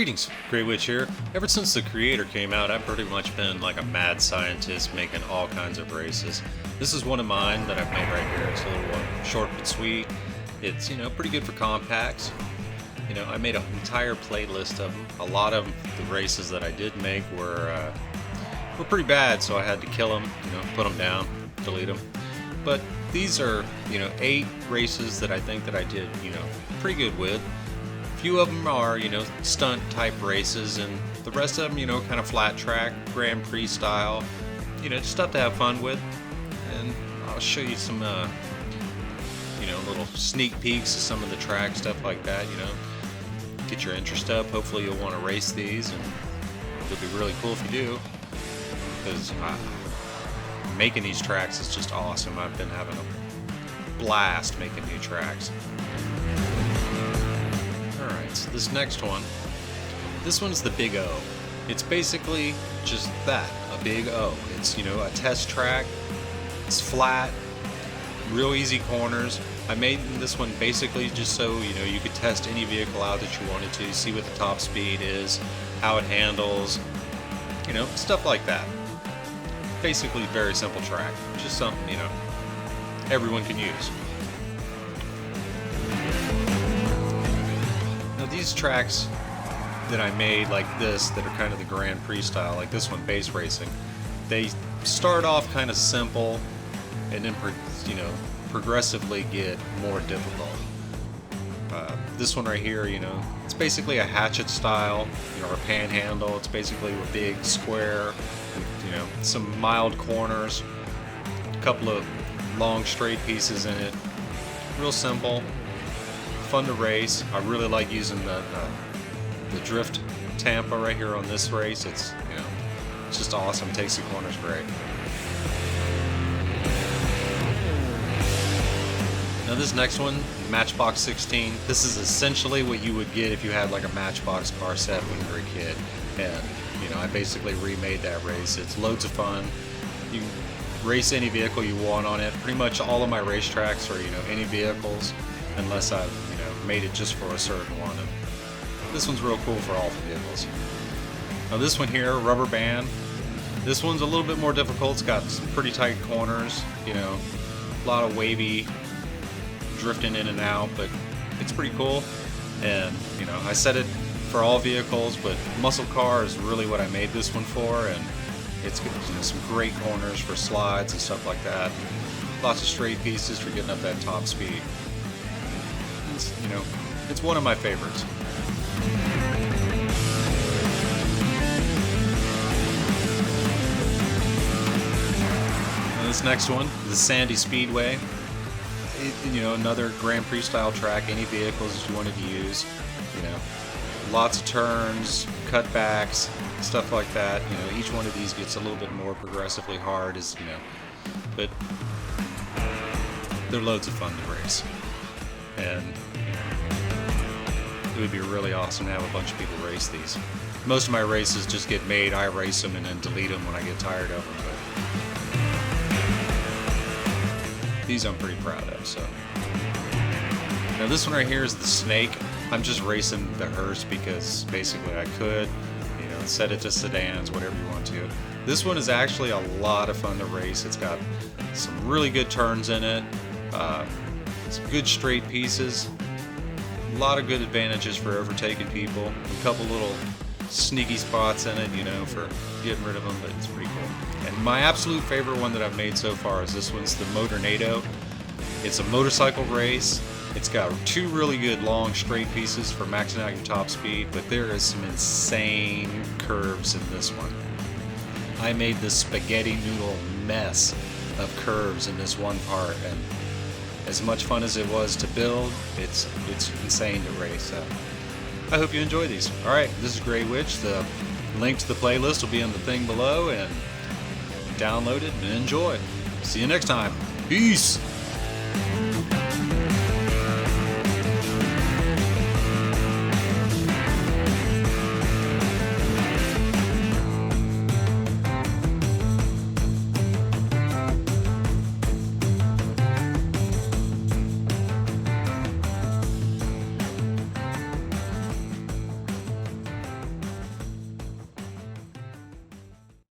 Greetings, Greywitch here. Ever since the creator came out, I've pretty much been like a mad scientist making all kinds of races. This is one of mine that I've made right here. It's a little one, short but sweet. It's, pretty good for compacts. I made an entire playlist of them. A lot of the races that I did make were pretty bad, so I had to kill them, put them down, delete them. But these are, 8 races that I think that I did, pretty good with. Few of them are, stunt type races, and the rest of them, kind of flat track, Grand Prix style, stuff to have fun with. And I'll show you some, little sneak peeks of some of the track stuff like that, get your interest up. Hopefully you'll want to race these, and it'll be really cool if you do, because making these tracks is just awesome. I've been having a blast making new tracks. Alright, so this next one, this one's the Big O. It's basically just that, a Big O. It's, a test track. It's flat, real easy corners. I made this one basically just so, you could test any vehicle out that you wanted to, see what the top speed is, how it handles, stuff like that. Basically very simple track, just something, everyone can use. These tracks that I made like this, that are kind of the Grand Prix style, like this one, base racing, they start off kind of simple and then progressively get more difficult. This one right here, it's basically a Hatchet style, or a panhandle. It's basically a big square with, some mild corners, a couple of long straight pieces in it. Real simple, fun to race. I really like using the drift Tampa right here on this race. It's it's just awesome. Takes the corners great. Now this next one, Matchbox 16. This is essentially what you would get if you had like a Matchbox car set when you were a kid. And I basically remade that race. It's loads of fun. You can race any vehicle you want on it. Pretty much all of my racetracks are any vehicles, unless I've made it just for a certain one. And this one's real cool for all the vehicles. Now this one here, Rubber Band. This one's a little bit more difficult. It's got some pretty tight corners, a lot of wavy drifting in and out, but it's pretty cool. And I set it for all vehicles, but muscle car is really what I made this one for, and it's got some great corners for slides and stuff like that. Lots of straight pieces for getting up that top speed. It's one of my favorites. Now this next one, the Sandy Speedway. Another Grand Prix style track, any vehicles that you wanted to use. Lots of turns, cutbacks, stuff like that. Each one of these gets a little bit more progressively hard, but they're loads of fun to race. And it would be really awesome to have a bunch of people race these. Most of my races just get made, I race them and then delete them when I get tired of them. But these I'm pretty proud of. So now this one right here is the Snake. I'm just racing the hearse because basically I could, set it to sedans, whatever you want to. This one is actually a lot of fun to race. It's got some really good turns in it. Some good straight pieces, a lot of good advantages for overtaking people, a couple little sneaky spots in it, for getting rid of them, but it's pretty cool. And my absolute favorite one that I've made so far is this one's the Motornado. It's a motorcycle race. It's got 2 really good long straight pieces for maxing out your top speed, but there is some insane curves in this one. I made this spaghetti noodle mess of curves in this one part, and as much fun as it was to build, it's insane to race. So I hope you enjoy these. Alright, this is Greywitch. The link to the playlist will be in the thing below, and download it and enjoy. See you next time. Peace!